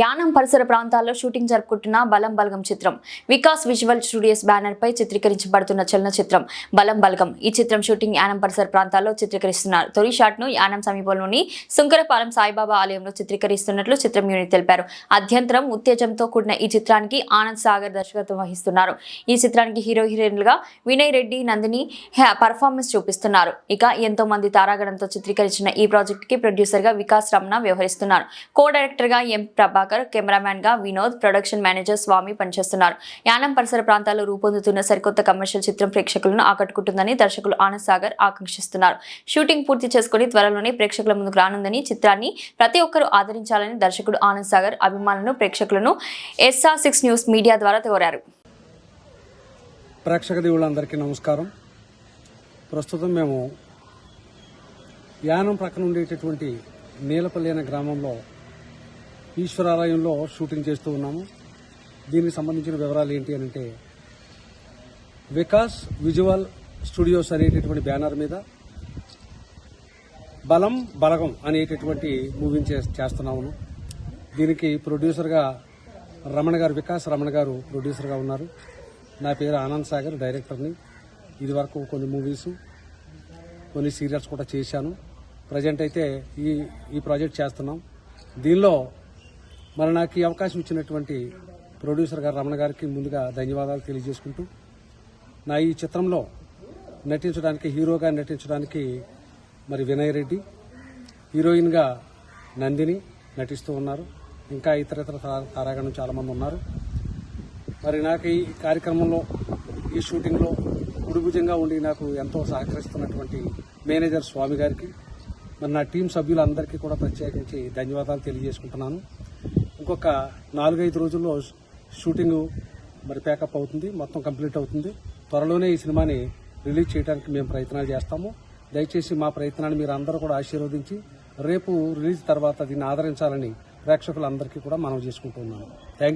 యానం పరిసర ప్రాంతాల్లో షూటింగ్ జరుపుకుంటున్న బలం బలగం చిత్రం వికాస్ విజువల్ స్టూడియోస్ బ్యానర్ పై చిత్రీకరించబడుతున్న చలనచిత్రం బలం బలగం. ఈ చిత్రం షూటింగ్ యానం పరిసర ప్రాంతాల్లో చిత్రీకరిస్తున్నారు. తొలి షాట్ ను యానం సమీపంలోని సుంకరపాలెం సాయిబాబా ఆలయంలో చిత్రీకరిస్తున్నట్లు చిత్రం యూనిట్ తెలిపారు. అధ్యంతరం ఉత్తేజంతో కూడిన ఈ చిత్రానికి ఆనంద్ సాగర్ దర్శకత్వం వహిస్తున్నారు. ఈ చిత్రానికి హీరోయిన్లుగా వినయ్ రెడ్డి, నందిని పర్ఫార్మెన్స్ చూపిస్తున్నారు. ఇక ఎంతో మంది తారాగణంతో చిత్రీకరించిన ఈ ప్రాజెక్ట్ కి ప్రొడ్యూసర్ గా వికాస్ రమణ వ్యవహరిస్తున్నారు. కో డైరెక్టర్ గా ఎం ప్రభాకర్, కెమెరామ్యాన్ గా వినోద్, ప్రొడక్షన్ మేనేజర్ స్వామి పనిచేస్తున్నారు. యానం పరిసర ప్రాంతాల్లో రూపొందుతున్న సరికొత్త కమర్షియల్ చిత్రం ప్రేక్షకులను ఆకట్టుకుంటుందని దర్శకులు ఆనంద్ సాగర్ ఆకాంక్షిస్తున్నారు. షూటింగ్ పూర్తి చేసుకుని త్వరలోనే ప్రేక్షకుల ముందుకు రానుందని, చిత్రాన్ని ప్రతి ఒక్కరూ ఆదరించాలని దర్శకుడు ఆనంద్ సాగర్ అభిమానులను, ప్రేక్షకులను SR6 న్యూస్ మీడియా ద్వారా కోరారు. ప్రేక్షక దేవుళ్ళందరికీ నమస్కారం. ప్రస్తుతం మేము యానం ప్రక్కన ఉండేటటువంటి నీలపల్లి అనే గ్రామంలో ఈశ్వరాలయంలో షూటింగ్ చేస్తూ ఉన్నాము. దీనికి సంబంధించిన వివరాలు ఏంటి అని అంటే, వికాస్ విజువల్ స్టూడియోస్ అనేటటువంటి బ్యానర్ మీద బలం బలగం అనేటటువంటి మూవీని చేస్తున్నాము. దీనికి ప్రొడ్యూసర్గా రమణ గారు, వికాస్ రమణ గారు ప్రొడ్యూసర్గా ఉన్నారు. నా పేరు ఆనంద్ సాగర్, డైరెక్టర్ని. ఇది వరకు కొన్ని మూవీసు, కొన్ని సీరియల్స్ కూడా చేశాను. ప్రజెంట్ అయితే ఈ ప్రాజెక్ట్ చేస్తున్నాం. దీనిలో మరి నాకు ఈ అవకాశం ఇచ్చినటువంటి ప్రొడ్యూసర్ గారు రమణ గారికి ముందుగా ధన్యవాదాలు తెలియజేసుకుంటూ, నా ఈ చిత్రంలో నటించడానికి, హీరోగా నటించడానికి మరి వినయ్ రెడ్డి, హీరోయిన్గా నందిని నటిస్తూ ఉన్నారు. ఇంకా ఇతర తారాగణం చాలామంది ఉన్నారు. మరి నాకు ఈ కార్యక్రమంలో, ఈ షూటింగ్లో కుడిభుజంగా ఉండి నాకు ఎంతో సహకరిస్తున్నటువంటి మేనేజర్ స్వామి గారికి, మరి నా టీం సభ్యులందరికీ కూడా ప్రత్యేకించి ధన్యవాదాలు తెలియజేసుకుంటున్నాను. ఇంకొక 4-5 రోజుల్లో షూటింగ్ మరి ప్యాకప్ అవుతుంది, మొత్తం కంప్లీట్ అవుతుంది. త్వరలోనే ఈ సినిమాని రిలీజ్ చేయడానికి మేము ప్రయత్నాలు చేస్తాము. దయచేసి మా ప్రయత్నాన్ని మీరు అందరూ కూడా ఆశీర్వదించి రేపు రిలీజ్ తర్వాత దీన్ని ఆదరించాలని ప్రేక్షకులందరికీ కూడా మనవి చేసుకుంటున్నాను. Thank you.